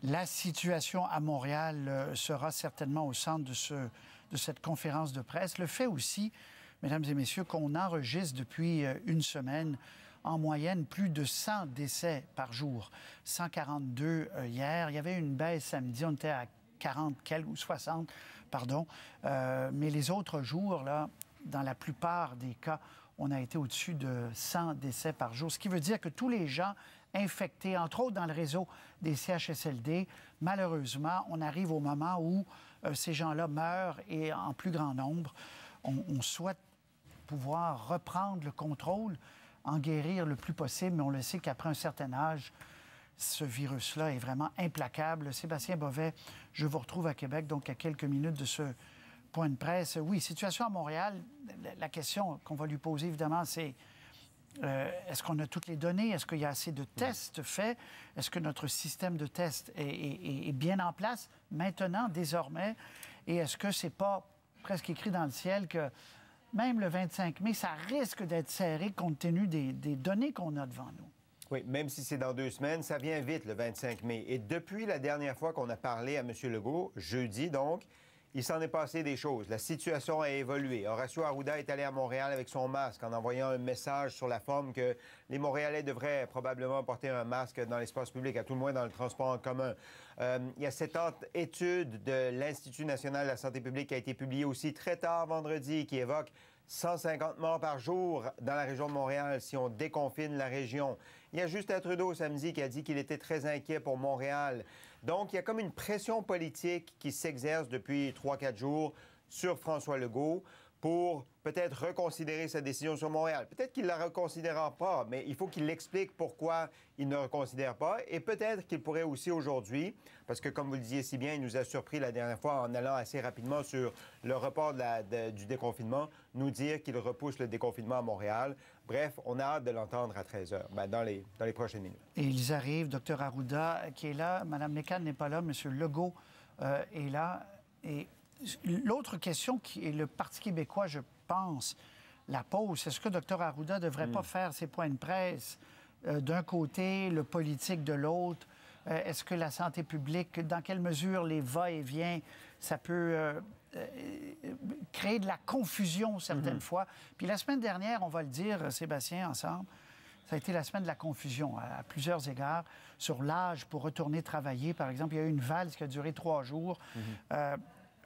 La situation à Montréal sera certainement au centre de cette conférence de presse. Le fait aussi, mesdames et messieurs, qu'on enregistre depuis une semaine en moyenne plus de 100 décès par jour. 142 hier. Il y avait une baisse samedi, on était à 40 quelques ou 60, pardon. Mais les autres jours, là, dans la plupart des cas, on a été au-dessus de 100 décès par jour, ce qui veut dire que tous les gens infectés, entre autres dans le réseau des CHSLD, malheureusement, on arrive au moment où ces gens-là meurent et en plus grand nombre. On souhaite pouvoir reprendre le contrôle, en guérir le plus possible, mais on le sait qu'après un certain âge, ce virus-là est vraiment implacable. Sébastien Bovet, je vous retrouve à Québec, donc à quelques minutes de ce point de presse. Oui, situation à Montréal, la question qu'on va lui poser, évidemment, c'est est-ce qu'on a toutes les données? Est-ce qu'il y a assez de tests faits? Est-ce que notre système de tests est bien en place maintenant, désormais? Et est-ce que c'est pas presque écrit dans le ciel que même le 25 mai, ça risque d'être serré compte tenu des données qu'on a devant nous? Oui, même si c'est dans 2 semaines, ça vient vite le 25 mai. Et depuis la dernière fois qu'on a parlé à M. Legault, jeudi donc, il s'en est passé des choses. La situation a évolué. Horacio Arruda est allé à Montréal avec son masque en envoyant un message sur la forme que les Montréalais devraient probablement porter un masque dans l'espace public, à tout le moins dans le transport en commun. Il y a cette étude de l'Institut national de la santé publique qui a été publiée aussi très tard vendredi, qui évoque 150 morts par jour dans la région de Montréal si on déconfine la région. Il y a Justin Trudeau samedi qui a dit qu'il était très inquiet pour Montréal. Donc, il y a comme une pression politique qui s'exerce depuis 3-4 jours sur François Legault pour peut-être reconsidérer sa décision sur Montréal. Peut-être qu'il ne la reconsidérera pas, mais il faut qu'il explique pourquoi il ne reconsidère pas. Et peut-être qu'il pourrait aussi aujourd'hui, parce que comme vous le disiez si bien, il nous a surpris la dernière fois en allant assez rapidement sur le report du déconfinement, nous dire qu'il repousse le déconfinement à Montréal. Bref, on a hâte de l'entendre à 13h, dans les prochaines minutes. Et ils arrivent, Dr Arruda qui est là, Mme Mécan n'est pas là, M. Legault est là. Et l'autre question qui est le Parti québécois, je pense, la pose, est-ce que Dr Arruda ne devrait pas faire ses points de presse d'un côté, le politique de l'autre? Est-ce que la santé publique, dans quelle mesure les va-et-vient, ça peut créer de la confusion certaines fois? Puis la semaine dernière, on va le dire, Sébastien, ensemble, ça a été la semaine de la confusion à plusieurs égards sur l'âge pour retourner travailler. Par exemple, il y a eu une valse qui a duré 3 jours.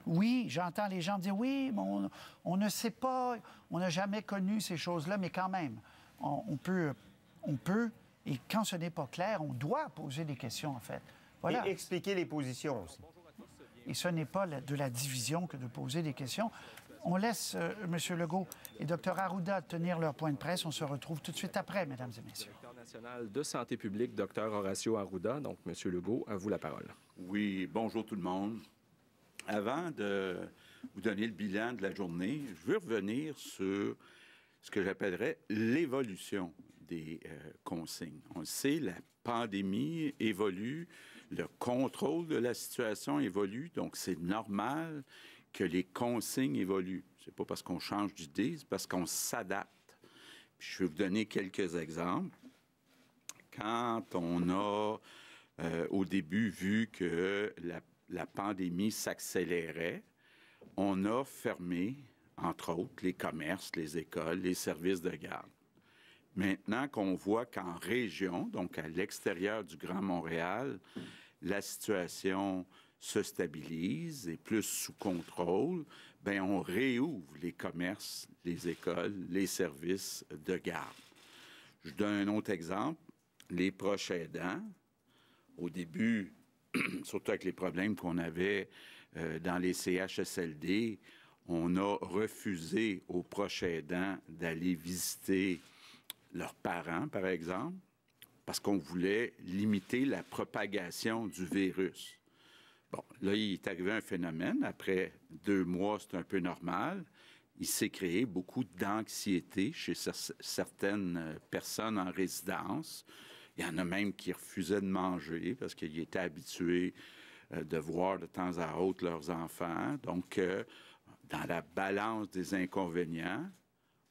Oui, j'entends les gens dire « oui, mais on ne sait pas, on n'a jamais connu ces choses-là », mais quand même, on peut, et quand ce n'est pas clair, on doit poser des questions, en fait. Voilà. Et expliquer les positions aussi. Et ce n'est pas de la division que de poser des questions. On laisse M. Legault et Dr Arruda tenir leur point de presse. On se retrouve tout de suite après, mesdames et messieurs. Directeur national de santé publique, Dr Horacio Arruda. Donc, M. Legault, à vous la parole. Oui, bonjour tout le monde. Avant de vous donner le bilan de la journée, je veux revenir sur ce que j'appellerais l'évolution des consignes. On le sait, la pandémie évolue, le contrôle de la situation évolue, donc c'est normal que les consignes évoluent. C'est pas parce qu'on change d'idée, c'est parce qu'on s'adapte. Puis je vais vous donner quelques exemples. Quand on a, au début, vu que la pandémie s'accélérait, on a fermé, entre autres, les commerces, les écoles, les services de garde. Maintenant qu'on voit qu'en région, donc à l'extérieur du Grand Montréal, la situation se stabilise, est plus sous contrôle, bien, on réouvre les commerces, les écoles, les services de garde. Je donne un autre exemple. Les proches aidants, au début, surtout avec les problèmes qu'on avait dans les CHSLD, on a refusé aux proches aidants d'aller visiter leurs parents, par exemple, parce qu'on voulait limiter la propagation du virus. Bon, là, il est arrivé un phénomène. Après 2 mois, c'est un peu normal. Il s'est créé beaucoup d'anxiété chez certaines personnes en résidence. Il y en a même qui refusaient de manger parce qu'ils étaient habitués de voir de temps à autre leurs enfants. Donc, dans la balance des inconvénients,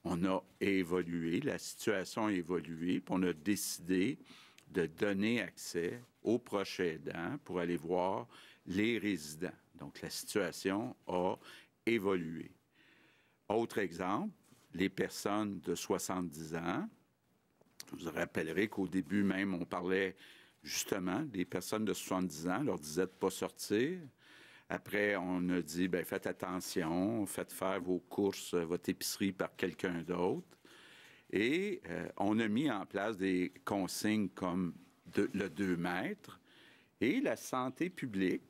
on a évolué, la situation a évolué, puis on a décidé de donner accès aux proches aidants pour aller voir les résidents. Donc, la situation a évolué. Autre exemple, les personnes de 70 ans. Je vous rappellerai qu'au début même, on parlait justement des personnes de 70 ans, on leur disait de ne pas sortir. Après, on a dit, bien, faites attention, faites faire vos courses, votre épicerie par quelqu'un d'autre. Et on a mis en place des consignes comme le 2 mètres. Et la santé publique,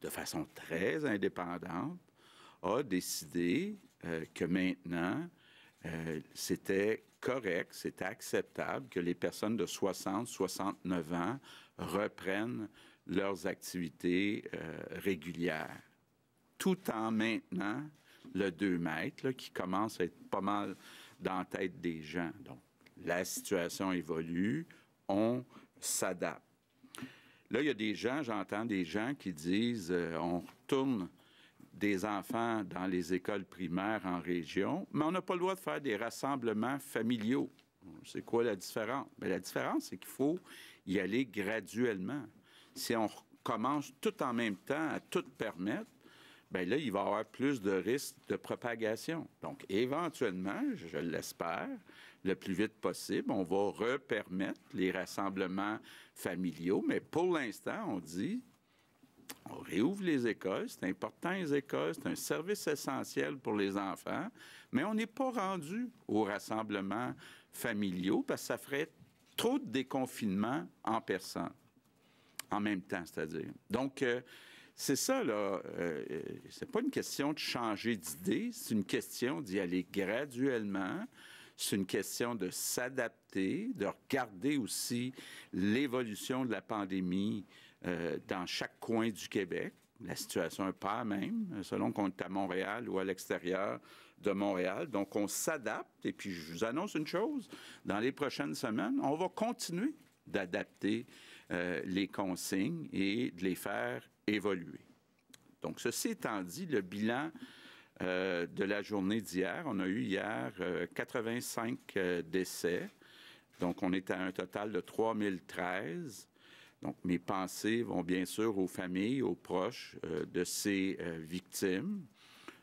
de façon très indépendante, a décidé que maintenant, c'était correct, c'était acceptable que les personnes de 60, 69 ans reprennent leurs activités régulières, tout en maintenant le 2 mètres, là, qui commence à être pas mal dans la tête des gens. Donc, la situation évolue, on s'adapte. Là, il y a des gens, j'entends des gens qui disent on retourne des enfants dans les écoles primaires en région, mais on n'a pas le droit de faire des rassemblements familiaux. C'est quoi la différence? Bien, la différence, c'est qu'il faut y aller graduellement. Si on commence tout en même temps à tout permettre, bien là, il va y avoir plus de risques de propagation. Donc, éventuellement, je l'espère, le plus vite possible, on va repermettre les rassemblements familiaux, mais pour l'instant, on dit, on réouvre les écoles, c'est important les écoles, c'est un service essentiel pour les enfants, mais on n'est pas rendu aux rassemblements familiaux parce que ça ferait trop de déconfinement en personne, en même temps, c'est-à-dire. Donc, c'est ça, là. C'est pas une question de changer d'idée, c'est une question d'y aller graduellement. C'est une question de s'adapter, de regarder aussi l'évolution de la pandémie dans chaque coin du Québec. La situation n'est pas la même, selon qu'on est à Montréal ou à l'extérieur de Montréal. Donc, on s'adapte. Et puis, je vous annonce une chose, dans les prochaines semaines, on va continuer d'adapter les consignes et de les faire évoluer. Donc, ceci étant dit, le bilan de la journée d'hier, on a eu hier 85 décès. Donc, on est à un total de 3013. Donc, mes pensées vont bien sûr aux familles, aux proches de ces victimes.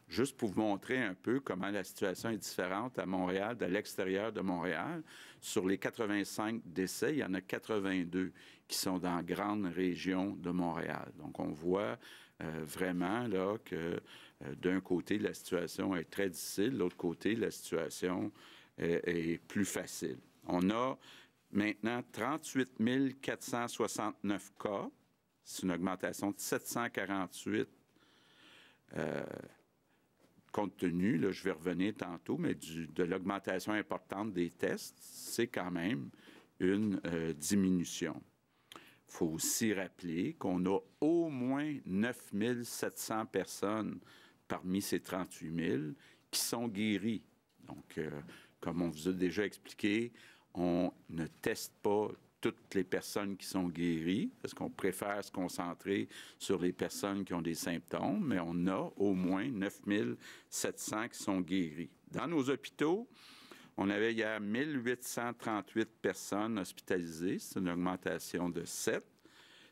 Juste pour vous montrer un peu comment la situation est différente à Montréal, de l'extérieur de Montréal. Sur les 85 décès, il y en a 82 qui sont dans la grande région de Montréal. Donc, on voit vraiment là que d'un côté, la situation est très difficile, de l'autre côté, la situation est plus facile. On a maintenant 38 469 cas. C'est une augmentation de 748 compte tenu, là, je vais revenir tantôt, mais de l'augmentation importante des tests, c'est quand même une diminution. Il faut aussi rappeler qu'on a au moins 9 700 personnes parmi ces 38 000 qui sont guéries. Donc, comme on vous a déjà expliqué, on ne teste pas toutes les personnes qui sont guéries, parce qu'on préfère se concentrer sur les personnes qui ont des symptômes, mais on a au moins 9 700 qui sont guéries. Dans nos hôpitaux, on avait hier 1838 personnes hospitalisées, c'est une augmentation de 7.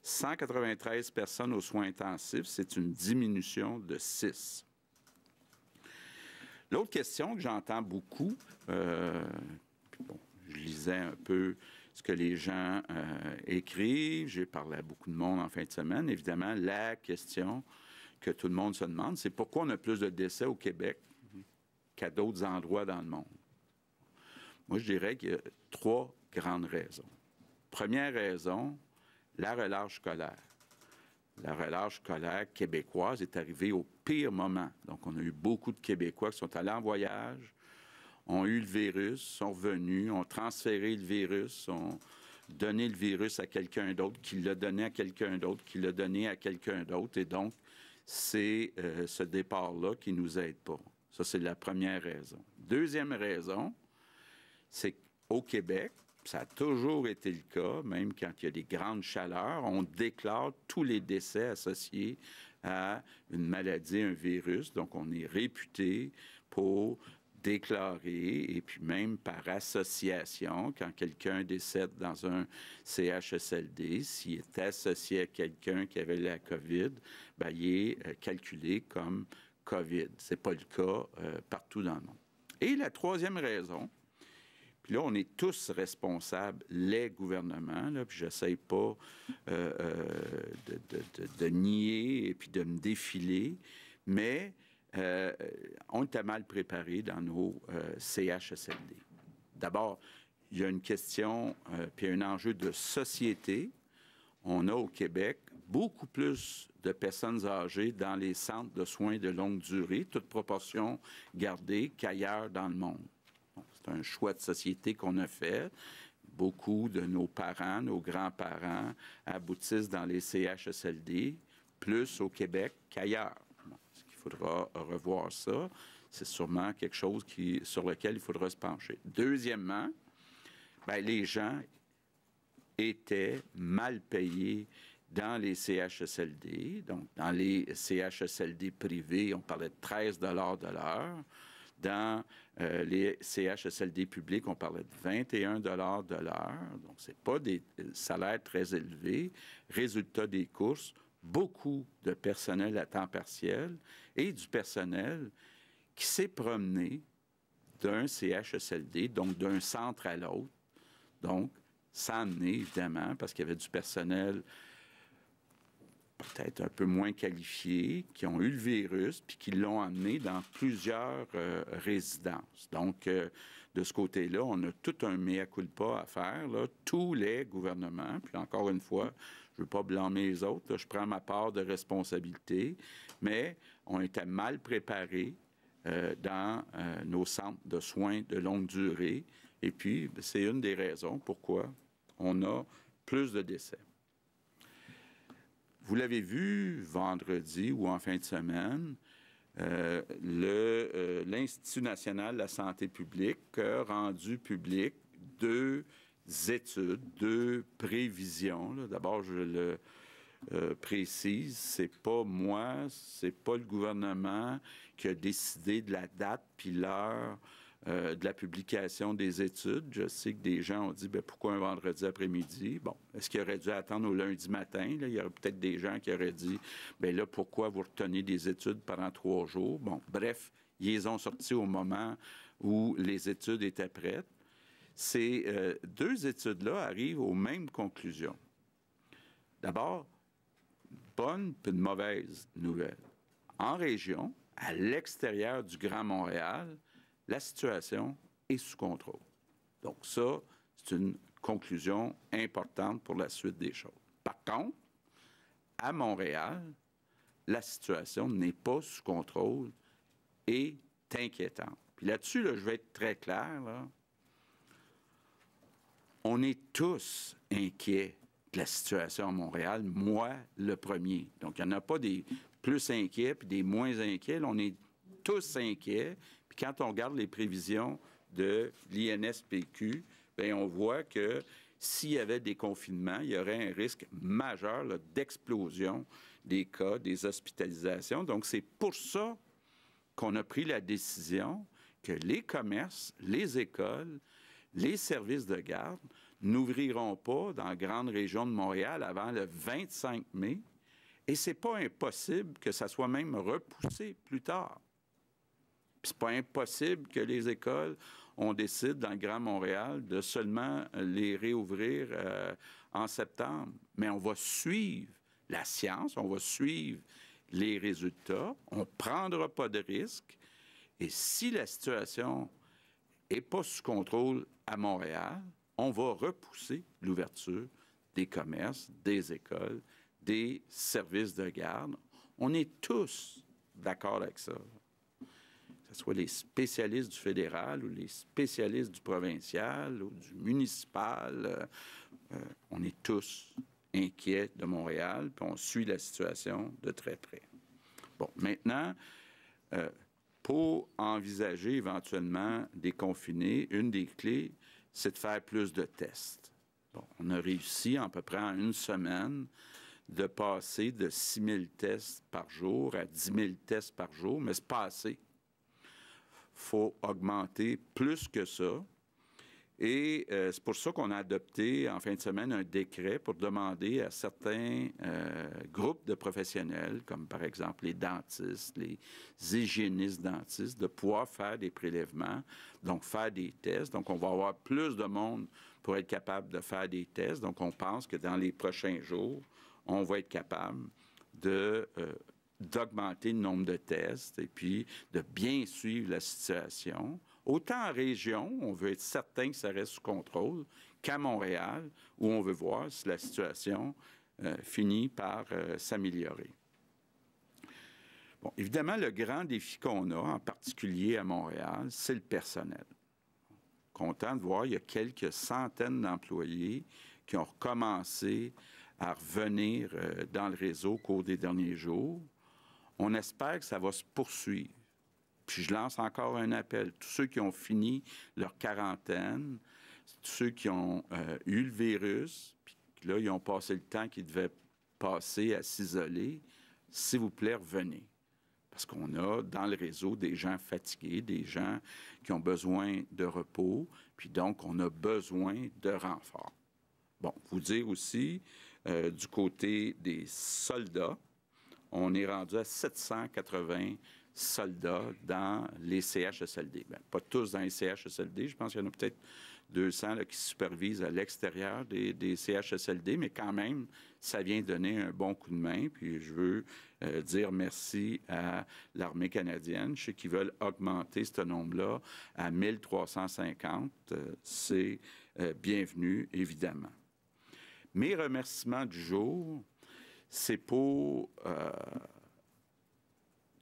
193 personnes aux soins intensifs, c'est une diminution de 6. L'autre question que j'entends beaucoup, je lisais un peu ce que les gens écrivent, j'ai parlé à beaucoup de monde en fin de semaine. Évidemment, la question que tout le monde se demande, c'est pourquoi on a plus de décès au Québec qu'à d'autres endroits dans le monde. Moi, je dirais qu'il y a 3 grandes raisons. Première raison, la relâche scolaire. La relâche scolaire québécoise est arrivée au pire moment. Donc, on a eu beaucoup de Québécois qui sont allés en voyage, ont eu le virus, sont revenus, ont transféré le virus, ont donné le virus à quelqu'un d'autre, qui l'a donné à quelqu'un d'autre, qui l'a donné à quelqu'un d'autre. Et donc, c'est ce départ-là qui ne nous aide pas. Ça, c'est la première raison. Deuxième raison, c'est qu'au Québec, ça a toujours été le cas, même quand il y a des grandes chaleurs, on déclare tous les décès associés à une maladie, un virus. Donc, on est réputé pour déclaré, et puis même par association, quand quelqu'un décède dans un CHSLD, s'il est associé à quelqu'un qui avait la COVID, bien, il est calculé comme COVID. Ce n'est pas le cas partout dans le monde. Et la troisième raison, puis là, on est tous responsables, les gouvernements, là, puis je n'essaie pas de nier et puis de me défiler, mais on était mal préparés dans nos CHSLD. D'abord, il y a une question, puis un enjeu de société. On a au Québec beaucoup plus de personnes âgées dans les centres de soins de longue durée, toute proportion gardée, qu'ailleurs dans le monde. Bon, c'est un choix de société qu'on a fait. Beaucoup de nos parents, nos grands-parents aboutissent dans les CHSLD, plus au Québec qu'ailleurs. Bon, il faudra revoir ça. C'est sûrement quelque chose sur lequel il faudra se pencher. Deuxièmement, bien, les gens étaient mal payés dans les CHSLD. Donc, dans les CHSLD privés, on parlait de 13 de l'heure. Dans les CHSLD publics, on parlait de 21 de l'heure. Donc, ce n'est pas des salaires très élevés. Résultat des courses, beaucoup de personnel à temps partiel et du personnel qui s'est promené d'un CHSLD, donc d'un centre à l'autre. Donc, sans amener, évidemment, parce qu'il y avait du personnel peut-être un peu moins qualifiés, qui ont eu le virus, puis qui l'ont amené dans plusieurs résidences. Donc, de ce côté-là, on a tout un mea culpa à faire, là, tous les gouvernements. Puis encore une fois, je ne veux pas blâmer les autres, là, je prends ma part de responsabilité, mais on était mal préparés dans nos centres de soins de longue durée. Et puis, c'est une des raisons pourquoi on a plus de décès. Vous l'avez vu vendredi ou en fin de semaine, l'Institut national de la santé publique a rendu public 2 études, 2 prévisions. D'abord, je le précise, c'est pas moi, c'est pas le gouvernement qui a décidé de la date puis l'heure de la publication des études. Je sais que des gens ont dit, bien, pourquoi un vendredi après-midi? Bon, est-ce qu'il aurait dû attendre au lundi matin? Là, il y aurait peut-être des gens qui auraient dit, bien là, pourquoi vous retenez des études pendant 3 jours? Bon, bref, ils les ont sortis au moment où les études étaient prêtes. Ces 2 études-là arrivent aux mêmes conclusions. D'abord, bonne puis une mauvaise nouvelle. En région, à l'extérieur du Grand Montréal, la situation est sous contrôle. Donc ça, c'est une conclusion importante pour la suite des choses. Par contre, à Montréal, la situation n'est pas sous contrôle et est inquiétante. Puis là-dessus, là, je vais être très clair, là. On est tous inquiets de la situation à Montréal, moi le premier. Donc, il n'y en a pas des plus inquiets puis des moins inquiets. Là, on est tous inquiets. Puis quand on regarde les prévisions de l'INSPQ, bien, on voit que s'il y avait des confinements, il y aurait un risque majeur là, d'explosion des cas, des hospitalisations. Donc, c'est pour ça qu'on a pris la décision que les commerces, les écoles, les services de garde n'ouvriront pas dans la grande région de Montréal avant le 25 mai. Et ce n'est pas impossible que ça soit même repoussé plus tard. Puis c'est pas impossible que les écoles, on décide dans le Grand Montréal de seulement les réouvrir en septembre. Mais on va suivre la science, on va suivre les résultats, on ne prendra pas de risques. Et si la situation n'est pas sous contrôle à Montréal, on va repousser l'ouverture des commerces, des écoles, des services de garde. On est tous d'accord avec ça. Que ce soit les spécialistes du fédéral ou les spécialistes du provincial ou du municipal, on est tous inquiets de Montréal, puis on suit la situation de très près. Bon, maintenant, pour envisager éventuellement déconfiner, une des clés, c'est de faire plus de tests. Bon, on a réussi, à peu près en une semaine, de passer de 6 000 tests par jour à 10 000 tests par jour, mais c'est pas assez. faut augmenter plus que ça. Et c'est pour ça qu'on a adopté en fin de semaine un décret pour demander à certains groupes de professionnels, comme par exemple les dentistes, les hygiénistes dentistes, de pouvoir faire des prélèvements, donc faire des tests. Donc, on va avoir plus de monde pour être capable de faire des tests. Donc, on pense que dans les prochains jours, on va être capable d'augmenter le nombre de tests et puis de bien suivre la situation. Autant en région, on veut être certain que ça reste sous contrôle, qu'à Montréal, où on veut voir si la situation finit par s'améliorer. Bon, évidemment, le grand défi qu'on a, en particulier à Montréal, c'est le personnel. Content de voir, il y a quelques centaines d'employés qui ont recommencé à revenir dans le réseau au cours des derniers jours. On espère que ça va se poursuivre. Puis je lance encore un appel. Tous ceux qui ont fini leur quarantaine, tous ceux qui ont eu le virus, puis là, ils ont passé le temps qu'ils devaient passer à s'isoler, s'il vous plaît, revenez. Parce qu'on a dans le réseau des gens fatigués, des gens qui ont besoin de repos, puis donc on a besoin de renforts. Bon, vous dire aussi, du côté des soldats, on est rendu à 780 soldats dans les CHSLD. Bien, pas tous dans les CHSLD, je pense qu'il y en a peut-être 200 là, qui supervisent à l'extérieur des CHSLD, mais quand même, ça vient donner un bon coup de main. Puis je veux dire merci à l'Armée canadienne. Je sais qu'ils veulent augmenter ce nombre-là à 1350. C'est bienvenu, évidemment. Mes remerciements du jour, c'est pour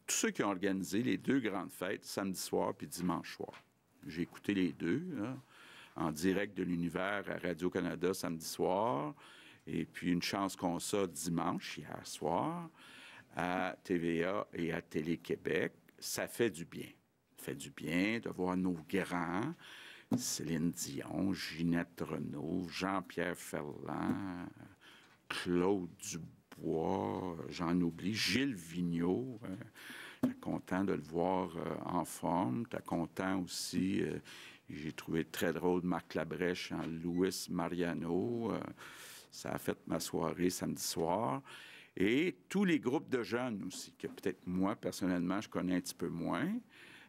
tous ceux qui ont organisé les deux grandes fêtes, samedi soir puis dimanche soir. J'ai écouté les deux, là, en direct de l'univers à Radio-Canada samedi soir, et puis une chance qu'on ça dimanche, hier soir, à TVA et à Télé-Québec. Ça fait du bien. Ça fait du bien de voir nos grands, Céline Dion, Ginette Renault, Jean-Pierre Ferland, Claude Dubois, j'en oublie, Gilles Vigneault. T'es content de le voir en forme. T'es content aussi, j'ai trouvé très drôle Marc Labrèche en Louis Mariano. Ça a fait ma soirée samedi soir. Et tous les groupes de jeunes aussi, que peut-être moi, personnellement, je connais un petit peu moins.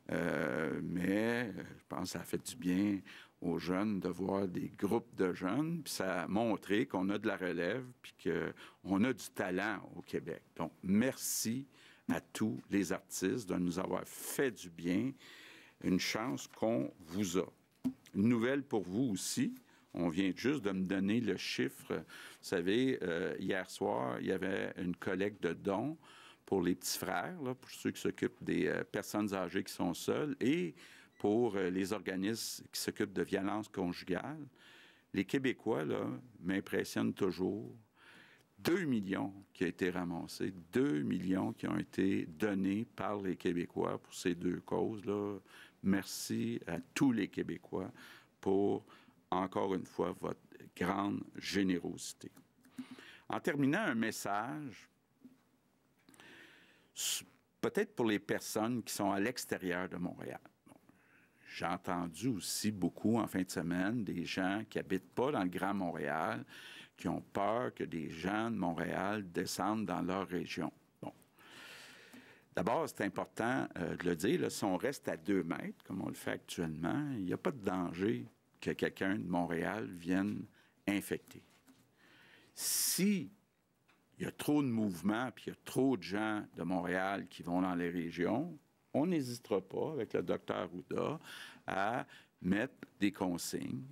Mais je pense que ça a fait du bien aux jeunes de voir des groupes de jeunes. Puis ça a montré qu'on a de la relève puis qu'on a du talent au Québec. Donc, merci à tous les artistes de nous avoir fait du bien. Une chance qu'on vous a. Une nouvelle pour vous aussi. On vient juste de me donner le chiffre. Vous savez, hier soir, il y avait une collecte de dons pour les petits frères, là, pour ceux qui s'occupent des personnes âgées qui sont seules, et pour les organismes qui s'occupent de violences conjugales. Les Québécois, là, m'impressionnent toujours. 2 millions qui ont été ramassés, 2 millions qui ont été donnés par les Québécois pour ces deux causes-là. Merci à tous les Québécois pour, encore une fois, votre grande générosité. En terminant, un message, peut-être pour les personnes qui sont à l'extérieur de Montréal. Bon, j'ai entendu aussi beaucoup en fin de semaine des gens qui n'habitent pas dans le Grand Montréal, qui ont peur que des gens de Montréal descendent dans leur région. Bon. D'abord, c'est important de le dire, là, si on reste à 2 mètres, comme on le fait actuellement, il n'y a pas de danger que quelqu'un de Montréal vienne infecter. Si il y a trop de mouvements, puis il y a trop de gens de Montréal qui vont dans les régions, on n'hésitera pas, avec le docteur Arruda, à mettre des consignes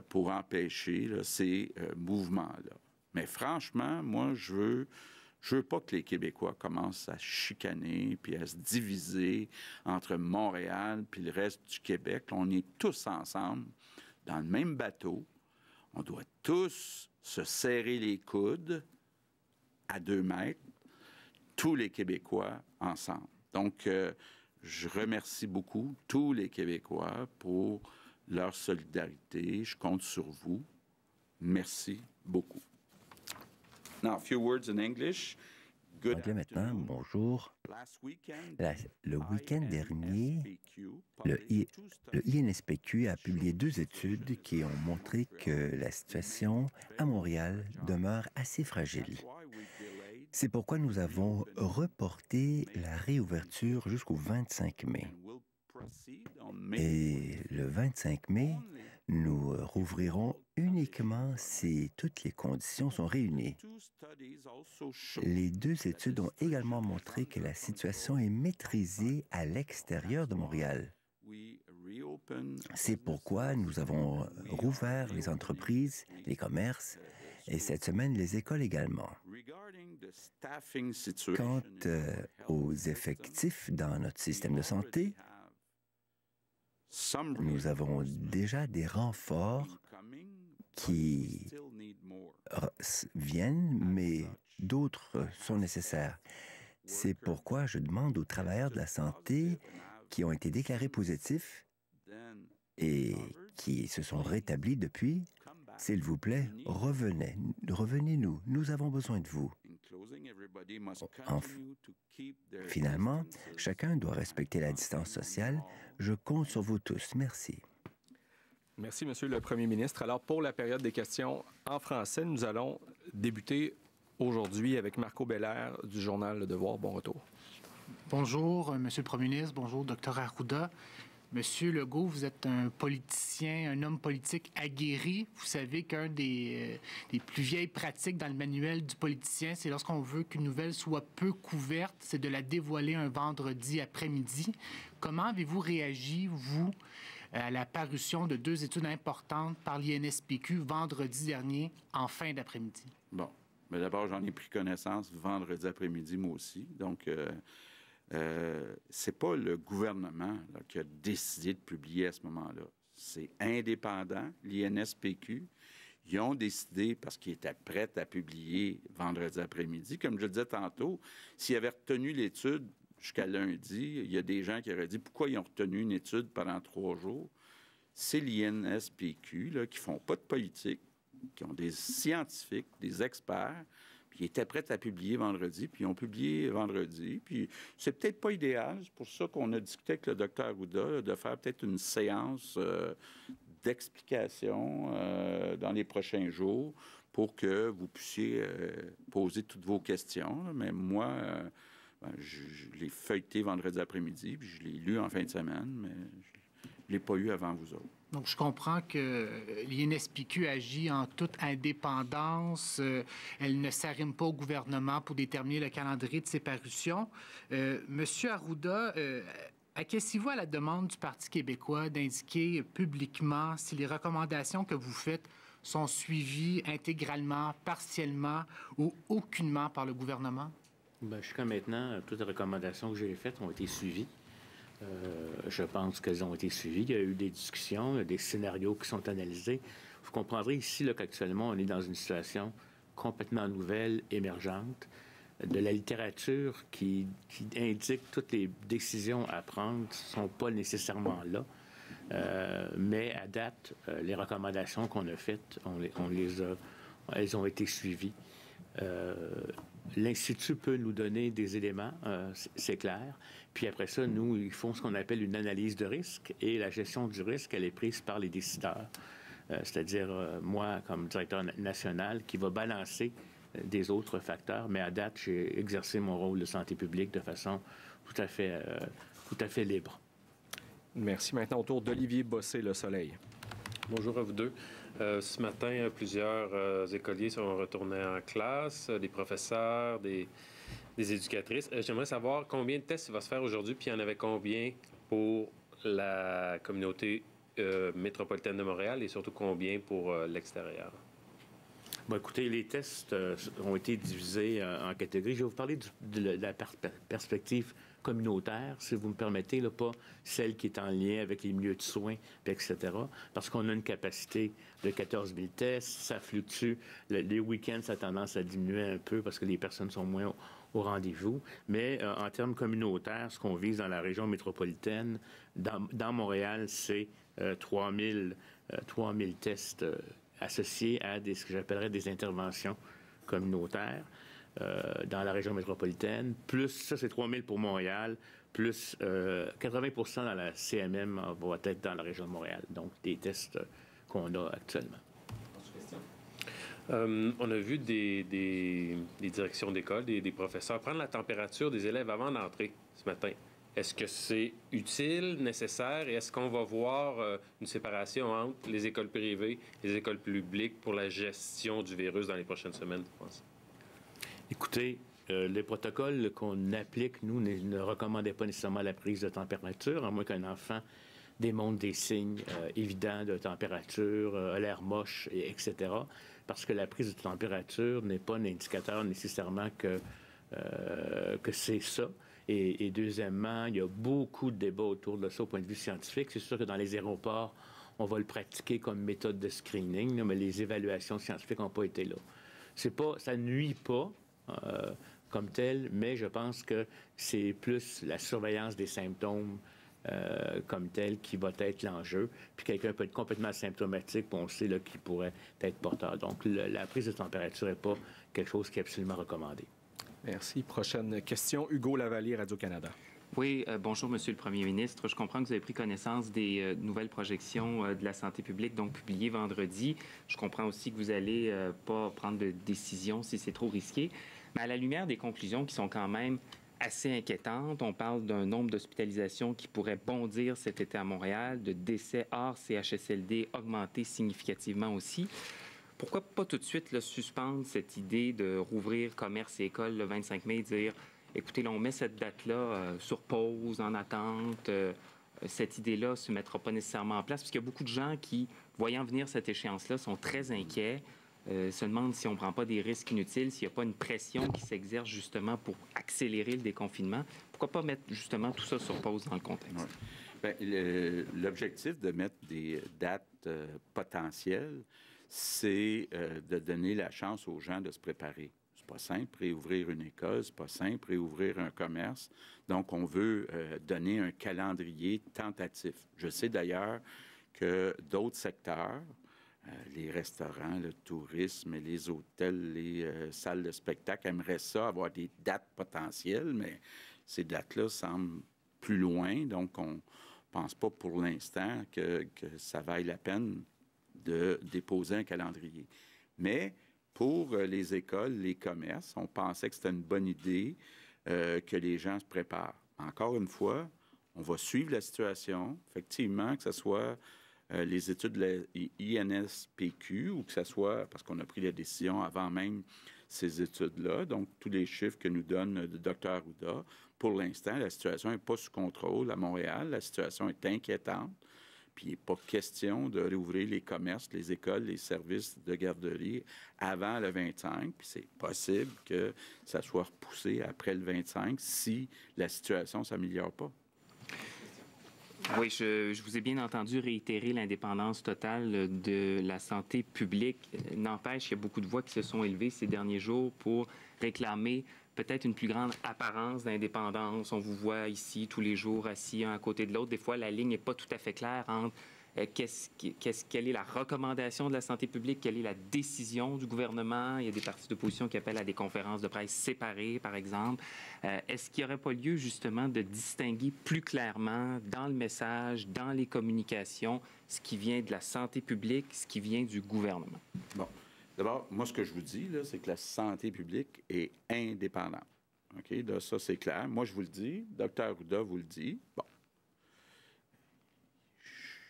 pour empêcher là, ces mouvements-là. Mais franchement, moi, je veux pas que les Québécois commencent à chicaner puis à se diviser entre Montréal puis le reste du Québec. On est tous ensemble dans le même bateau. On doit tous se serrer les coudes à 2 mètres, tous les Québécois ensemble. Donc, je remercie beaucoup tous les Québécois pour leur solidarité. Je compte sur vous. Merci beaucoup. Now, a few words in English. Anglais maintenant, bonjour. Le week-end dernier, le INSPQ a publié 2 études qui ont montré que la situation à Montréal demeure assez fragile. C'est pourquoi nous avons reporté la réouverture jusqu'au 25 mai. Et le 25 mai, nous rouvrirons uniquement si toutes les conditions sont réunies. Les 2 études ont également montré que la situation est maîtrisée à l'extérieur de Montréal. C'est pourquoi nous avons rouvert les entreprises, les commerces et cette semaine les écoles également. Quant aux effectifs dans notre système de santé, nous avons déjà des renforts qui viennent, mais d'autres sont nécessaires. C'est pourquoi je demande aux travailleurs de la santé qui ont été déclarés positifs et qui se sont rétablis depuis, s'il vous plaît, revenez-nous. Nous avons besoin de vous. Finalement, chacun doit respecter la distance sociale. Je compte sur vous tous. Merci. Merci, Monsieur le Premier ministre. Alors, pour la période des questions en français, nous allons débuter aujourd'hui avec Marco Belair du journal Le Devoir. Bon retour. Bonjour, Monsieur le Premier ministre. Bonjour, Dr Arruda. Monsieur Legault, vous êtes un politicien, un homme politique aguerri. Vous savez qu'un des plus vieilles pratiques dans le manuel du politicien, c'est lorsqu'on veut qu'une nouvelle soit peu couverte, c'est de la dévoiler un vendredi après-midi. Comment avez-vous réagi, vous, à la parution de 2 études importantes par l'INSPQ vendredi dernier en fin d'après-midi? Bon, mais d'abord, j'en ai pris connaissance vendredi après-midi, moi aussi. Donc, c'est pas le gouvernement là, qui a décidé de publier à ce moment-là. C'est indépendant, l'INSPQ. Ils ont décidé, parce qu'ils étaient prêts à publier vendredi après-midi. Comme je le disais tantôt, s'ils avaient retenu l'étude jusqu'à lundi, il y a des gens qui auraient dit pourquoi ils ont retenu une étude pendant 3 jours. C'est l'INSPQ là, qui font pas de politique, qui ont des scientifiques, des experts, puis ils étaient prêts à publier vendredi, puis ils ont publié vendredi. Puis c'est peut-être pas idéal. C'est pour ça qu'on a discuté avec le Dr Arruda de faire peut-être une séance d'explication dans les prochains jours pour que vous puissiez poser toutes vos questions. Mais moi, je l'ai feuilleté vendredi après-midi, puis je l'ai lu en fin de semaine, mais je ne l'ai pas eu avant vous autres. Donc, je comprends que l'INSPQ agit en toute indépendance. Elle ne s'arrime pas au gouvernement pour déterminer le calendrier de ses parutions. Monsieur Arruda, acquiescez-vous à la demande du Parti québécois d'indiquer publiquement si les recommandations que vous faites sont suivies intégralement, partiellement ou aucunement par le gouvernement? Bien, jusqu'à maintenant, toutes les recommandations que j'ai faites ont été suivies. Je pense qu'elles ont été suivies. Il y a eu des discussions, il y a des scénarios qui sont analysés. Vous comprendrez ici là, qu'actuellement, on est dans une situation complètement nouvelle, émergente, de la littérature qui indique toutes les décisions à prendre ne sont pas nécessairement là. Mais à date, les recommandations qu'on a faites, elles ont été suivies. L'Institut peut nous donner des éléments, c'est clair. Puis après ça, nous, ils font ce qu'on appelle une analyse de risque. Et la gestion du risque, elle est prise par les décideurs. C'est-à-dire, moi, comme directeur national, qui va balancer des autres facteurs. Mais à date, j'ai exercé mon rôle de santé publique de façon tout à fait libre. Merci. Maintenant, au tour d'Olivier Bossé, Le Soleil. Bonjour à vous deux. Ce matin, plusieurs écoliers sont retournés en classe, des professeurs, des éducatrices. J'aimerais savoir combien de tests il va se faire aujourd'hui, puis il y en avait combien pour la communauté métropolitaine de Montréal et surtout combien pour l'extérieur? Bon, écoutez, les tests ont été divisés en catégories. Je vais vous parler de la perspective communautaire, si vous me permettez, là, pas celle qui est en lien avec les milieux de soins, etc., parce qu'on a une capacité de 14 000 tests, ça fluctue. Les week-ends, ça a tendance à diminuer un peu parce que les personnes sont moins au rendez-vous. Mais en termes communautaires, ce qu'on vise dans la région métropolitaine, dans Montréal, c'est 3 000 tests associés à ce que j'appellerais des interventions communautaires. dans la région métropolitaine, plus, ça c'est 3 000 pour Montréal, plus 80 dans la CMM va être dans la région de Montréal. Donc, des tests qu'on a actuellement. On a vu des directions d'école, des professeurs prendre la température des élèves avant d'entrer ce matin. Est-ce que c'est utile, nécessaire, et est-ce qu'on va voir une séparation entre les écoles privées et les écoles publiques pour la gestion du virus dans les prochaines semaines, vous pensez? Écoutez, les protocoles qu'on applique, nous, ne recommandaient pas nécessairement la prise de température, à moins qu'un enfant démontre des signes évidents de température, a l'air moche, etc. Parce que la prise de température n'est pas un indicateur nécessairement que c'est ça. Et deuxièmement, il y a beaucoup de débats autour de ça au point de vue scientifique. C'est sûr que dans les aéroports, on va le pratiquer comme méthode de screening, là, mais les évaluations scientifiques n'ont pas été là. Ça ne nuit pas comme tel, mais je pense que c'est plus la surveillance des symptômes comme tel qui va être l'enjeu. Puis quelqu'un peut être complètement asymptomatique, puis on sait qu'il pourrait être porteur. Donc, la prise de température n'est pas quelque chose qui est absolument recommandé. Merci. Prochaine question. Hugo Lavallée, Radio-Canada. Oui, bonjour, Monsieur le Premier ministre. Je comprends que vous avez pris connaissance des nouvelles projections de la santé publique, donc publiées vendredi. Je comprends aussi que vous n'allez pas prendre de décision si c'est trop risqué. Mais à la lumière des conclusions qui sont quand même assez inquiétantes, on parle d'un nombre d'hospitalisations qui pourrait bondir cet été à Montréal, de décès hors CHSLD augmenter significativement aussi. Pourquoi pas tout de suite suspendre cette idée de rouvrir commerce et école le 25 mai et dire, écoutez, là, on met cette date-là sur pause, en attente. Cette idée-là ne se mettra pas nécessairement en place, parce qu'il y a beaucoup de gens qui, voyant venir cette échéance-là, sont très inquiets, se demandent si on ne prend pas des risques inutiles, s'il n'y a pas une pression qui s'exerce justement pour accélérer le déconfinement. Pourquoi pas mettre justement tout ça sur pause dans le contexte? Ouais. L'objectif de mettre des dates potentielles, c'est de donner la chance aux gens de se préparer. C'est pas simple, réouvrir une école, c'est pas simple, réouvrir un commerce. Donc, on veut donner un calendrier tentatif. Je sais d'ailleurs que d'autres secteurs, les restaurants, le tourisme, les hôtels, les salles de spectacle aimeraient ça, avoir des dates potentielles, mais ces dates-là semblent plus loin. Donc, on ne pense pas pour l'instant que ça vaille la peine de déposer un calendrier. Mais pour les écoles, les commerces, on pensait que c'était une bonne idée que les gens se préparent. Encore une fois, on va suivre la situation. Effectivement, que ce soit les études de la INSPQ ou que ce soit, parce qu'on a pris la décision avant même ces études-là, donc tous les chiffres que nous donne le Dr Arruda, pour l'instant, la situation n'est pas sous contrôle à Montréal. La situation est inquiétante. Puis il n'est pas question de réouvrir les commerces, les écoles, les services de garderie avant le 25. Puis c'est possible que ça soit repoussé après le 25 si la situation ne s'améliore pas. Oui, je vous ai bien entendu réitérer l'indépendance totale de la santé publique. N'empêche, il y a beaucoup de voix qui se sont élevées ces derniers jours pour réclamer peut-être une plus grande apparence d'indépendance. On vous voit ici tous les jours assis un à côté de l'autre. Des fois, la ligne n'est pas tout à fait claire entre quelle est la recommandation de la santé publique, quelle est la décision du gouvernement. Il y a des partis d'opposition qui appellent à des conférences de presse séparées, par exemple. Est-ce qu'il n'y aurait pas lieu, justement, de distinguer plus clairement dans le message, dans les communications, ce qui vient de la santé publique, ce qui vient du gouvernement? Bon. D'abord, moi, ce que je vous dis, là, c'est que la santé publique est indépendante. OK? Là, ça, c'est clair. Moi, je vous le dis. Dr Arruda vous le dit. Bon.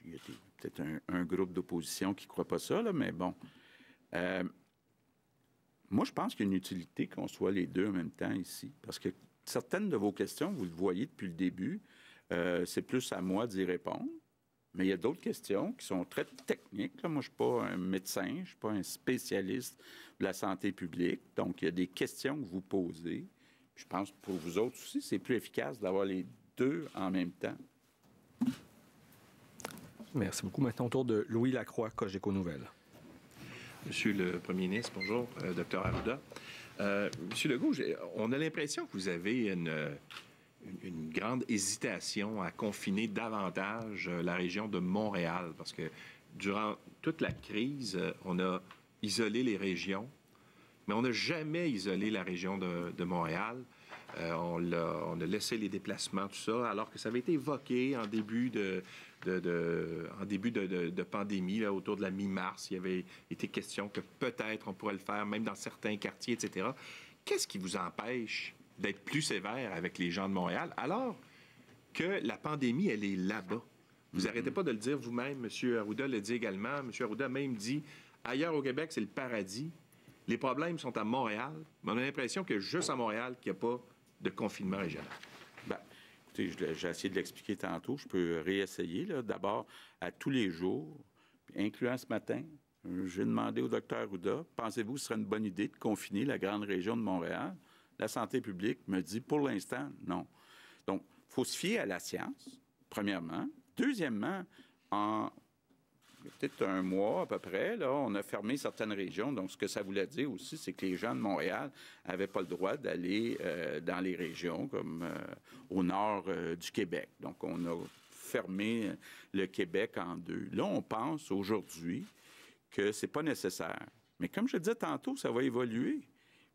Il y a peut-être un groupe d'opposition qui ne croit pas ça, là, mais bon. Moi, je pense qu'il y a une utilité qu'on soit les deux en même temps ici. Parce que certaines de vos questions, vous le voyez depuis le début, c'est plus à moi d'y répondre. Mais il y a d'autres questions qui sont très techniques. Là, moi, je ne suis pas un médecin, je ne suis pas un spécialiste de la santé publique. Donc, il y a des questions que vous posez. Je pense que pour vous autres aussi, c'est plus efficace d'avoir les deux en même temps. Merci beaucoup. Maintenant, au tour de Louis Lacroix, Cogeco Nouvelles. Monsieur le Premier ministre, bonjour, Dr Arruda. Monsieur Legault, on a l'impression que vous avez une grande hésitation à confiner davantage la région de Montréal, parce que durant toute la crise, on a isolé les régions mais on n'a jamais isolé la région de Montréal. On a laissé les déplacements, tout ça, alors que ça avait été évoqué en début de pandémie, là, autour de la mi-mars. Il y avait été question que peut-être on pourrait le faire, même dans certains quartiers, etc. Qu'est-ce qui vous empêche d'être plus sévère avec les gens de Montréal, alors que la pandémie, elle est là-bas? Vous n'arrêtez pas de le dire vous-même. M. Arruda le dit également. M. Arruda même dit, ailleurs au Québec, c'est le paradis. Les problèmes sont à Montréal. Mais on a l'impression que juste à Montréal, qu'il n'y a pas de confinement régional. Bien, écoutez, j'ai essayé de l'expliquer tantôt. Je peux réessayer. D'abord, à tous les jours, incluant ce matin, j'ai demandé au Dr Arruda, pensez-vous que ce serait une bonne idée de confiner la grande région de Montréal? La santé publique me dit, pour l'instant, non. Donc, il faut se fier à la science, premièrement. Deuxièmement, en peut-être un mois à peu près, là, on a fermé certaines régions. Donc, ce que ça voulait dire aussi, c'est que les gens de Montréal n'avaient pas le droit d'aller dans les régions comme au nord du Québec. Donc, on a fermé le Québec en deux. Là, on pense aujourd'hui que c'est pas nécessaire. Mais comme je disais tantôt, ça va évoluer.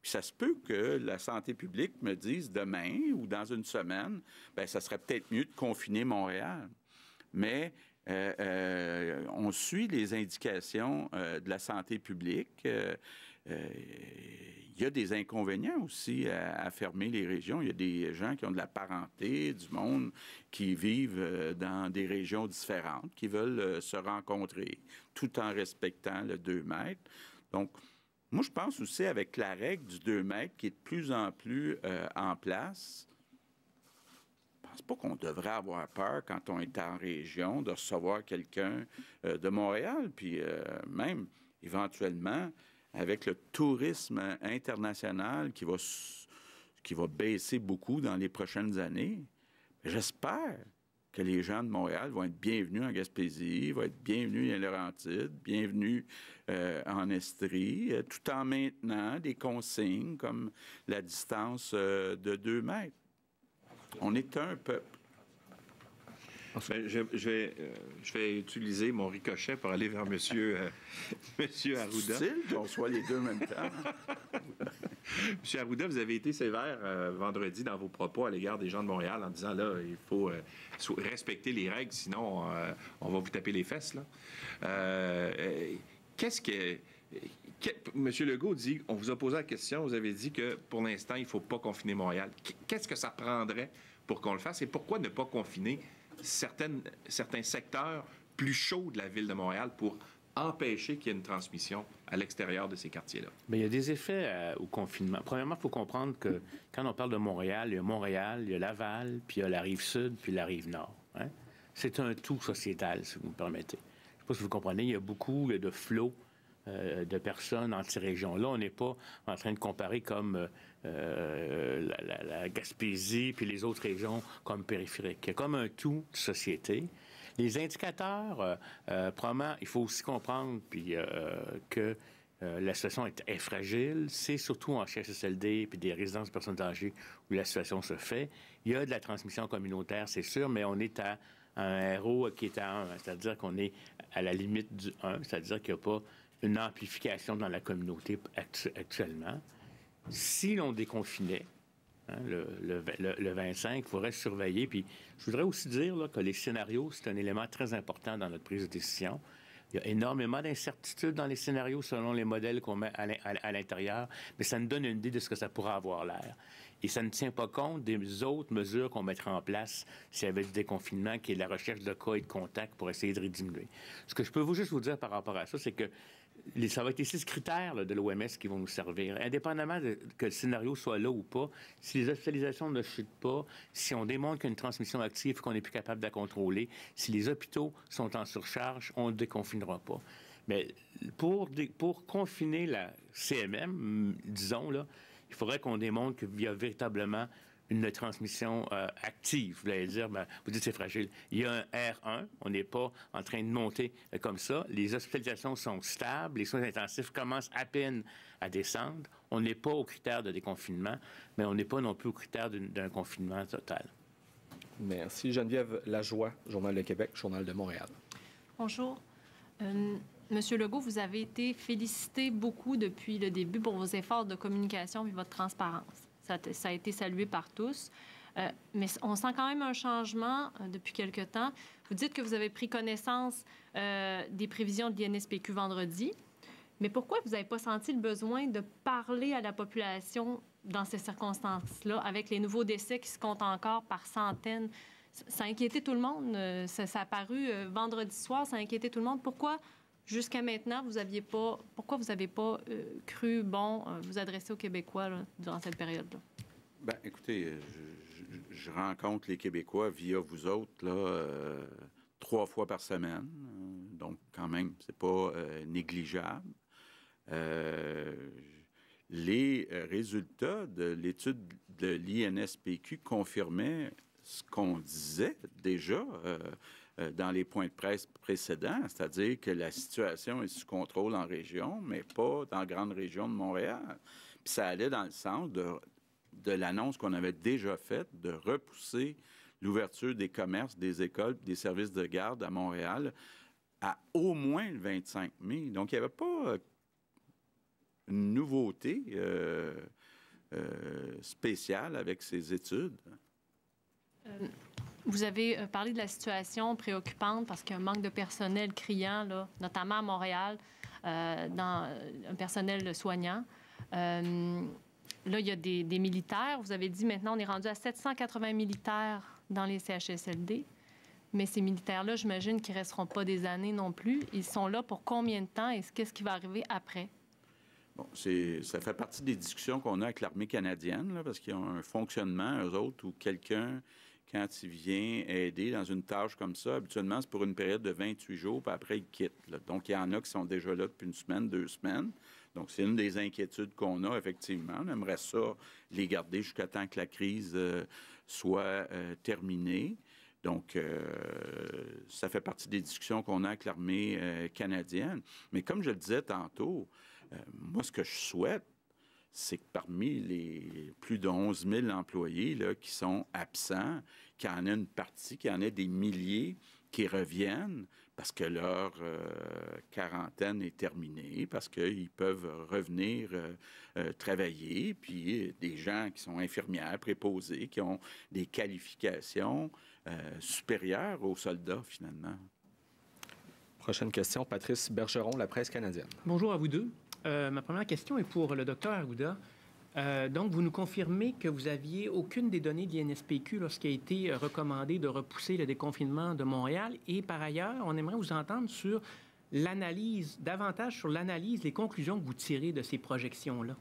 Puis ça se peut que la santé publique me dise demain ou dans une semaine, bien, ça serait peut-être mieux de confiner Montréal. Mais on suit les indications de la santé publique. Il y a des inconvénients aussi à fermer les régions. Il y a des gens qui ont de la parenté, du monde qui vivent dans des régions différentes, qui veulent se rencontrer tout en respectant le 2 mètres. Donc, moi, je pense aussi avec la règle du 2 mètres qui est de plus en plus en place, je ne pense pas qu'on devrait avoir peur quand on est en région de recevoir quelqu'un de Montréal. Puis même, éventuellement, avec le tourisme international qui va baisser beaucoup dans les prochaines années, j'espère que les gens de Montréal vont être bienvenus en Gaspésie, vont être bienvenus à Laurentides, bienvenus en Estrie, tout en maintenant des consignes comme la distance de 2 mètres. On est un peuple. Ben, je vais utiliser mon ricochet pour aller vers Monsieur Arruda. C'est qu'on soit les deux en même temps. Monsieur Arruda, vous avez été sévère vendredi dans vos propos à l'égard des gens de Montréal en disant, là, il faut respecter les règles, sinon on va vous taper les fesses, là. Monsieur Legault dit, on vous a posé la question, vous avez dit que pour l'instant, il ne faut pas confiner Montréal. Qu'est-ce que ça prendrait pour qu'on le fasse et pourquoi ne pas confiner certains secteurs plus chauds de la ville de Montréal pour empêcher qu'il y ait une transmission à l'extérieur de ces quartiers-là? Bien, il y a des effets au confinement. Premièrement, il faut comprendre que quand on parle de Montréal, il y a Laval, puis il y a la rive sud, puis la rive nord. Hein? C'est un tout sociétal, si vous me permettez. Je ne sais pas si vous comprenez, il y a beaucoup de flots de personnes entre ces régions-là. On n'est pas en train de comparer comme la Gaspésie puis les autres régions comme périphériques. Il y a comme un tout de société. Les indicateurs, probablement, il faut aussi comprendre puis, que la situation est fragile. C'est surtout en CHSLD puis des résidences de personnes âgées où la situation se fait. Il y a de la transmission communautaire, c'est sûr, mais on est à un RO qui est à 1, c'est-à-dire qu'on est à la limite du 1, c'est-à-dire qu'il n'y a pas une amplification dans la communauté actuellement. Si l'on déconfinait, hein, le 25, il faudrait surveiller. Puis je voudrais aussi dire là, que les scénarios, c'est un élément très important dans notre prise de décision. Il y a énormément d'incertitudes dans les scénarios selon les modèles qu'on met à l'intérieur, mais ça nous donne une idée de ce que ça pourrait avoir l'air. Et ça ne tient pas compte des autres mesures qu'on mettrait en place s'il y avait du déconfinement, qui est la recherche de cas et de contacts pour essayer de diminuer. Ce que je peux juste vous dire par rapport à ça, c'est que ça va être les 6 critères là, de l'OMS qui vont nous servir. Indépendamment que le scénario soit là ou pas, si les hospitalisations ne chutent pas, si on démontre qu'il y a une transmission active et qu'on n'est plus capable de la contrôler, si les hôpitaux sont en surcharge, on ne déconfinera pas. Mais pour confiner la CMM, disons, là, il faudrait qu'on démontre qu'il y a véritablement une transmission active. Vous allez dire, vous dites c'est fragile. Il y a un R1, on n'est pas en train de monter comme ça. Les hospitalisations sont stables, les soins intensifs commencent à peine à descendre. On n'est pas au critère de déconfinement, mais on n'est pas non plus au critère d'un confinement total. Merci. Geneviève Lajoie, Journal de Québec, Journal de Montréal. Bonjour. Monsieur Legault, vous avez été félicité beaucoup depuis le début pour vos efforts de communication et votre transparence. Ça a été salué par tous. Mais on sent quand même un changement depuis quelque temps. Vous dites que vous avez pris connaissance des prévisions de l'INSPQ vendredi. Mais pourquoi vous n'avez pas senti le besoin de parler à la population dans ces circonstances-là, avec les nouveaux décès qui se comptent encore par centaines? Ça a inquiété tout le monde. Ça a apparu vendredi soir, ça a inquiété tout le monde. Pourquoi, jusqu'à maintenant, vous n'avez pas cru bon vous adresser aux Québécois là, durant cette période-là? Bien, écoutez, je rencontre les Québécois via vous autres, là, 3 fois par semaine. Donc, quand même, c'est pas négligeable. Les résultats de l'étude de l'INSPQ confirmaient ce qu'on disait déjà dans les points de presse précédents, c'est-à-dire que la situation est sous contrôle en région, mais pas dans la grande région de Montréal. Puis ça allait dans le sens de l'annonce qu'on avait déjà faite de repousser l'ouverture des commerces, des écoles, des services de garde à Montréal à au moins le 25 mai. Donc, il n'y avait pas une nouveauté spéciale avec ces études. Vous avez parlé de la situation préoccupante parce qu'il y a un manque de personnel criant, là, notamment à Montréal, dans un personnel soignant. Là, il y a des militaires. Vous avez dit maintenant, on est rendu à 780 militaires dans les CHSLD. Mais ces militaires-là, j'imagine qu'ils ne resteront pas des années non plus. Ils sont là pour combien de temps et qu'est-ce qui va arriver après? Bon, ça fait partie des discussions qu'on a avec l'armée canadienne, là, parce qu'ils ont un fonctionnement, eux autres, où quelqu'un, quand il vient aider dans une tâche comme ça, habituellement, c'est pour une période de 28 jours, puis après, il quitte. Là. Donc, il y en a qui sont déjà là depuis 1 semaine, 2 semaines. Donc, c'est une des inquiétudes qu'on a, effectivement. On aimerait ça les garder jusqu'à temps que la crise soit terminée. Donc, ça fait partie des discussions qu'on a avec l'armée canadienne. Mais comme je le disais tantôt, moi, ce que je souhaite, c'est que parmi les plus de 11 000 employés là, qui sont absents, qu'il y en ait une partie, qu'il y en ait des milliers qui reviennent parce que leur quarantaine est terminée, parce qu'ils peuvent revenir travailler, puis des gens qui sont infirmières, préposés, qui ont des qualifications supérieures aux soldats, finalement. Prochaine question, Patrice Bergeron, La Presse canadienne. Bonjour à vous deux. Ma première question est pour le Dr Arruda. Donc, vous nous confirmez que vous n'aviez aucune des données de l'INSPQ lorsqu'il a été recommandé de repousser le déconfinement de Montréal. Et par ailleurs, on aimerait vous entendre sur l'analyse, davantage sur l'analyse, les conclusions que vous tirez de ces projections-là.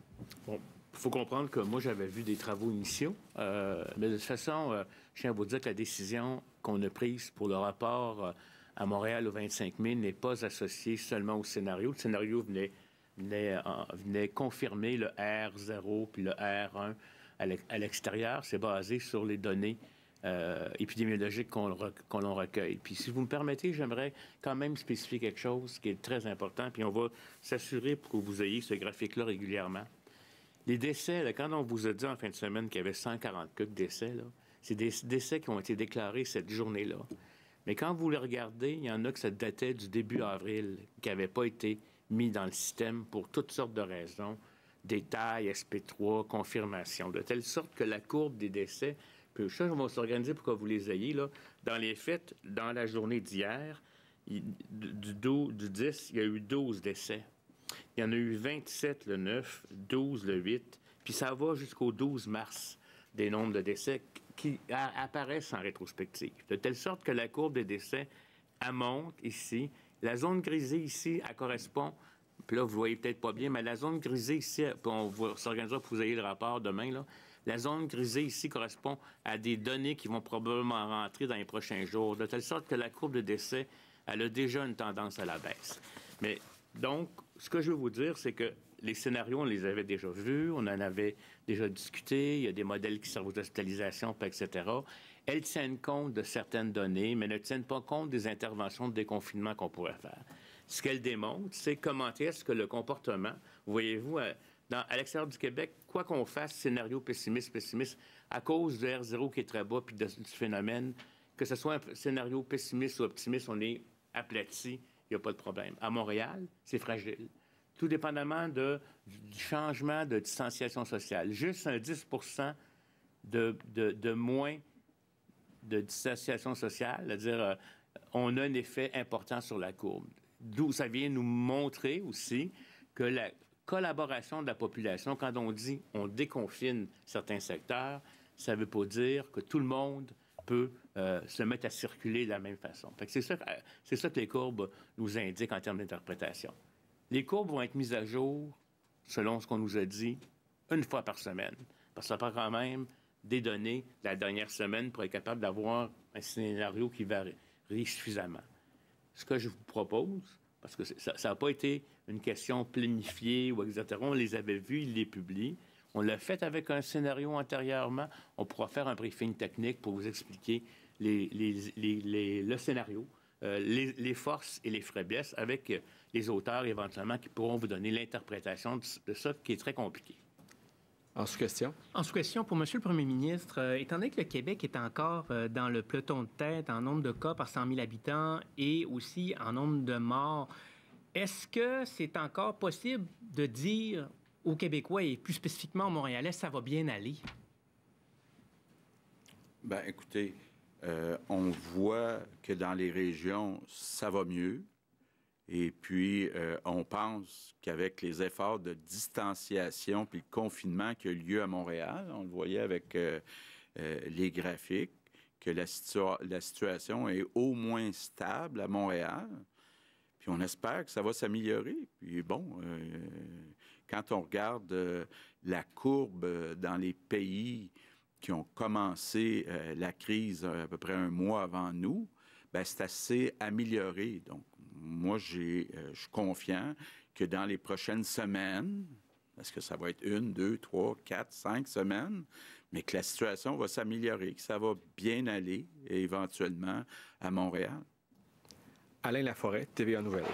Bon, il faut comprendre que moi, j'avais vu des travaux initiaux. Mais de toute façon, je tiens à vous dire que la décision qu'on a prise pour le rapport à Montréal au 25 mai n'est pas associée seulement au scénario. Le scénario venait confirmer le R0 puis le R1 à l'extérieur. C'est basé sur les données épidémiologiques qu'on recueille. Puis si vous me permettez, j'aimerais quand même spécifier quelque chose qui est très important, puis on va s'assurer pour que vous ayez ce graphique-là régulièrement. Les décès, là, quand on vous a dit en fin de semaine qu'il y avait 140 décès, c'est des décès qui ont été déclarés cette journée-là. Mais quand vous les regardez, il y en a que ça datait du début avril, qui n'avaient pas été mis dans le système pour toutes sortes de raisons, détails, SP3, confirmation, de telle sorte que la courbe des décès, puis ça, on va s'organiser pour que vous les ayez, là. Dans les faits, dans la journée d'hier, du 10, il y a eu 12 décès. Il y en a eu 27 le 9, 12 le 8, puis ça va jusqu'au 12 mars, des nombres de décès qui apparaissent en rétrospective. De telle sorte que la courbe des décès, elle monte ici. La zone grisée ici, elle correspond, puis là, vous voyez peut-être pas bien, mais la zone grisée ici, puis on s'organisera pour que vous ayez le rapport demain, là. La zone grisée ici correspond à des données qui vont probablement rentrer dans les prochains jours, de telle sorte que la courbe de décès, elle a déjà une tendance à la baisse. Mais donc, ce que je veux vous dire, c'est que les scénarios, on les avait déjà vus, on en avait déjà discuté, il y a des modèles qui servent aux hospitalisations, etc. Elles tiennent compte de certaines données, mais ne tiennent pas compte des interventions de déconfinement qu'on pourrait faire. Ce qu'elles démontrent, c'est comment est-ce que le comportement, voyez-vous, à l'extérieur du Québec, quoi qu'on fasse, scénario pessimiste, à cause du R0 qui est très bas, puis du phénomène, que ce soit un scénario pessimiste ou optimiste, on est aplati il n'y a pas de problème. À Montréal, c'est fragile. Tout dépendamment du changement de distanciation sociale. Juste un 10 de moins de distanciation sociale, c'est-à-dire on a un effet important sur la courbe. D'où ça vient nous montrer aussi que la collaboration de la population, quand on dit on déconfine certains secteurs, ça ne veut pas dire que tout le monde peut se mettre à circuler de la même façon. Fait que c'est ça que les courbes nous indiquent en termes d'interprétation. Les courbes vont être mises à jour, selon ce qu'on nous a dit, une fois par semaine. Parce que ça prend quand même des données de la dernière semaine pour être capable d'avoir un scénario qui varie suffisamment. Ce que je vous propose, parce que ça n'a pas été une question planifiée ou etc., on les avait vus, ils les publient. On l'a fait avec un scénario antérieurement. On pourra faire un briefing technique pour vous expliquer le scénario, les forces et les faiblesses avec les auteurs éventuellement qui pourront vous donner l'interprétation de ça qui est très compliqué. En sous-question? En sous-question, pour M. le Premier ministre, étant donné que le Québec est encore dans le peloton de tête en nombre de cas par 100 000 habitants et aussi en nombre de morts, est-ce que c'est encore possible de dire aux Québécois et plus spécifiquement aux Montréalais, ça va bien aller? Bien, écoutez, on voit que dans les régions, ça va mieux. Et puis, on pense qu'avec les efforts de distanciation puis le confinement qui a eu lieu à Montréal, on le voyait avec les graphiques, que la situation est au moins stable à Montréal. Puis on espère que ça va s'améliorer. Puis bon, quand on regarde la courbe dans les pays qui ont commencé la crise à peu près un mois avant nous, bien, c'est assez amélioré. Donc, moi, je suis confiant que dans les prochaines semaines, parce que ça va être 1, 2, 3, 4, 5 semaines, mais que la situation va s'améliorer, que ça va bien aller, éventuellement, à Montréal. Alain Laforêt, TVA Nouvelles.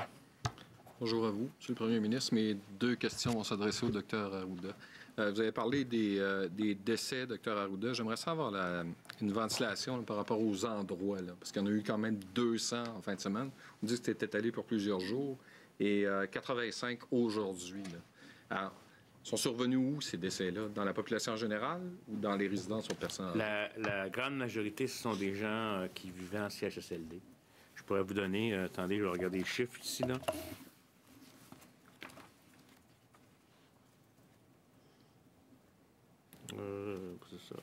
Bonjour à vous, Monsieur le Premier ministre. Mes deux questions vont s'adresser au Dr Arruda. Vous avez parlé des décès, Dr Arruda. J'aimerais savoir une ventilation là, par rapport aux endroits, là, parce qu'il y en a eu quand même 200 en fin de semaine. On dit que c'était étalé pour plusieurs jours et 85 aujourd'hui. Là. Alors, sont survenus où ces décès-là? Dans la population générale ou dans les résidences aux personnes âgées? La grande majorité, ce sont des gens qui vivaient en CHSLD. Je pourrais vous donner, attendez, je vais regarder les chiffres ici, là. C'est ça.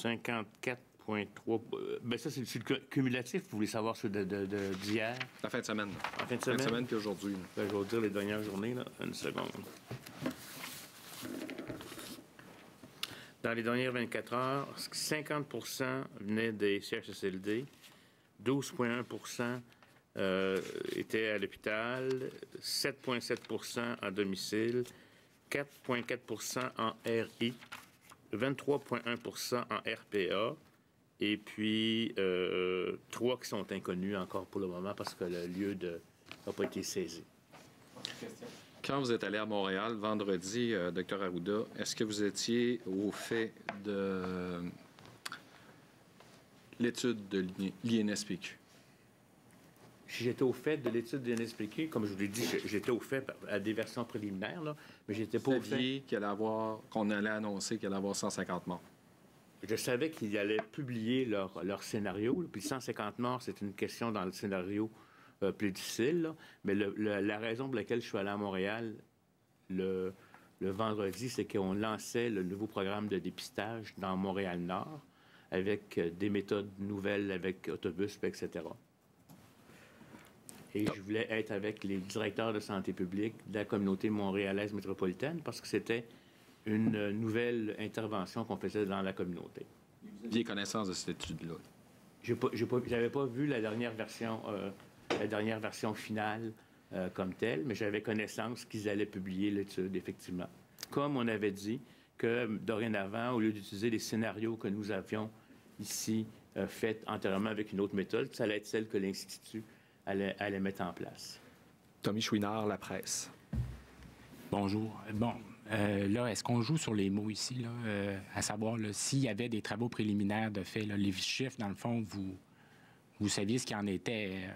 54,3. Ben ça, c'est le cumulatif. Vous voulez savoir ceux d'hier? La fin de semaine. En fin de semaine? Fin de semaine puis aujourd'hui. Ben, je vais vous dire les dernières journées, là. Une seconde. Dans les dernières 24 heures, 50 venaient des CHSLD, 12,1 étaient à l'hôpital, 7,7 à domicile, 4,4 en RI, 23,1 en RPA, et puis 3 qui sont inconnus encore pour le moment parce que le lieu n'a pas été saisi. Quand vous êtes allé à Montréal vendredi, Dr Arruda, est-ce que vous étiez au fait de l'étude de l'INSPQ? Si j'étais au fait de l'étude de l'INSPQ, comme je vous l'ai dit, j'étais au fait à des versions préliminaires, là, mais j'étais pas au fait. Qu'on allait annoncer qu'il allait avoir 150 morts. Je savais qu'ils allaient publier leur scénario. Là, puis 150 morts, c'est une question dans le scénario plus difficile. Là. Mais la raison pour laquelle je suis allé à Montréal le vendredi, c'est qu'on lançait le nouveau programme de dépistage dans Montréal-Nord avec des méthodes nouvelles, avec autobus, etc. Et je voulais être avec les directeurs de santé publique de la communauté montréalaise métropolitaine parce que c'était une nouvelle intervention qu'on faisait dans la communauté. Vous aviez connaissance de cette étude-là? J'avais pas vu la dernière version finale comme telle, mais j'avais connaissance qu'ils allaient publier l'étude, effectivement. Comme on avait dit que, dorénavant, au lieu d'utiliser les scénarios que nous avions ici faits antérieurement avec une autre méthode, ça allait être celle que l'Institut allait mettre en place. Tommy Chouinard, La Presse. Bonjour. Bon, là, est-ce qu'on joue sur les mots ici, là, à savoir s'il y avait des travaux préliminaires de fait, là, les chiffres, dans le fond, vous saviez ce qu'il en était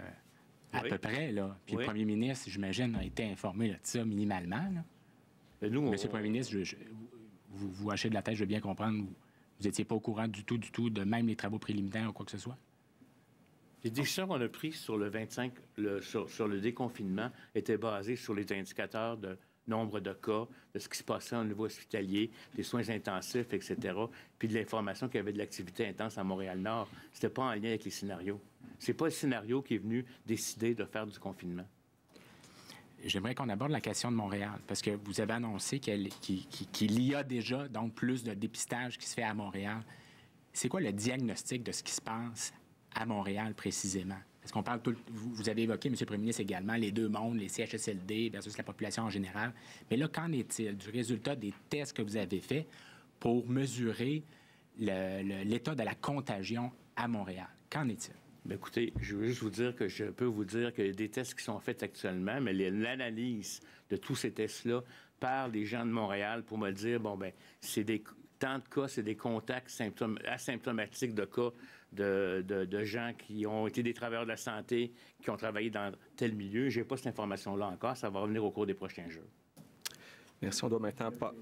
À peu près, là. Puis le premier ministre, j'imagine, a été informé là, de ça minimalement. Là. Monsieur le premier ministre, vous hachez de la tête, je veux bien comprendre. Vous n'étiez pas au courant du tout de même les travaux préliminaires ou quoi que ce soit? Les décisions qu'on a prises sur le 25, sur le déconfinement, étaient basées sur les indicateurs de nombre de cas, de ce qui se passait au niveau hospitalier, des soins intensifs, etc., puis de l'information qu'il y avait de l'activité intense à Montréal-Nord. C'était pas en lien avec les scénarios. C'est pas le scénario qui est venu décider de faire du confinement. J'aimerais qu'on aborde la question de Montréal, parce que vous avez annoncé qu'il y a déjà donc plus de dépistage qui se fait à Montréal. C'est quoi le diagnostic de ce qui se passe à Montréal précisément? Parce qu'on parle vous avez évoqué, M. le Premier ministre, également, les deux mondes, les CHSLD versus la population en général. Mais là, qu'en est-il du résultat des tests que vous avez faits pour mesurer l'état de la contagion à Montréal? Qu'en est-il? Bien, écoutez, je veux juste vous dire que je peux vous dire qu'il y a des tests qui sont faits actuellement, mais l'analyse de tous ces tests-là par les gens de Montréal pour me dire, bon, bien, c'est tant de cas, c'est des contacts asymptomatiques de cas de gens qui ont été des travailleurs de la santé, qui ont travaillé dans tel milieu. Je n'ai pas cette information-là encore. Ça va revenir au cours des prochains jours. Merci. On doit maintenant pas...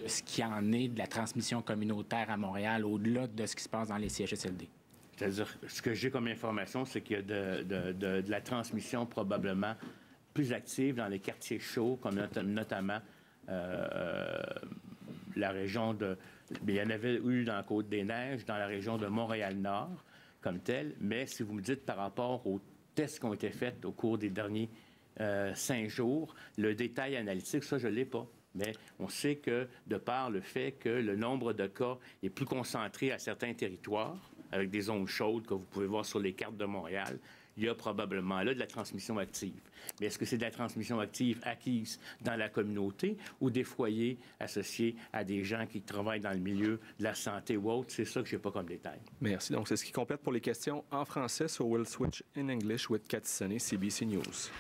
de ce qui en est de la transmission communautaire à Montréal, au-delà de ce qui se passe dans les CHSLD. C'est-à-dire, ce que j'ai comme information, c'est qu'il y a de la transmission probablement plus active dans les quartiers chauds, comme notamment la région de... Il y en avait eu dans la Côte-des-Neiges, dans la région de Montréal-Nord, comme tel. Mais si vous me dites par rapport aux tests qui ont été faits au cours des derniers 5 jours, le détail analytique, ça, je ne l'ai pas. Mais on sait que, de par le fait que le nombre de cas est plus concentré à certains territoires, avec des zones chaudes que vous pouvez voir sur les cartes de Montréal, il y a probablement là de la transmission active. Mais est-ce que c'est de la transmission active acquise dans la communauté ou des foyers associés à des gens qui travaillent dans le milieu de la santé ou autre? C'est ça que je n'ai pas comme détail. Merci. Donc, c'est ce qui complète pour les questions en français. So we'll switch in English with Cathy Sonnet, CBC News.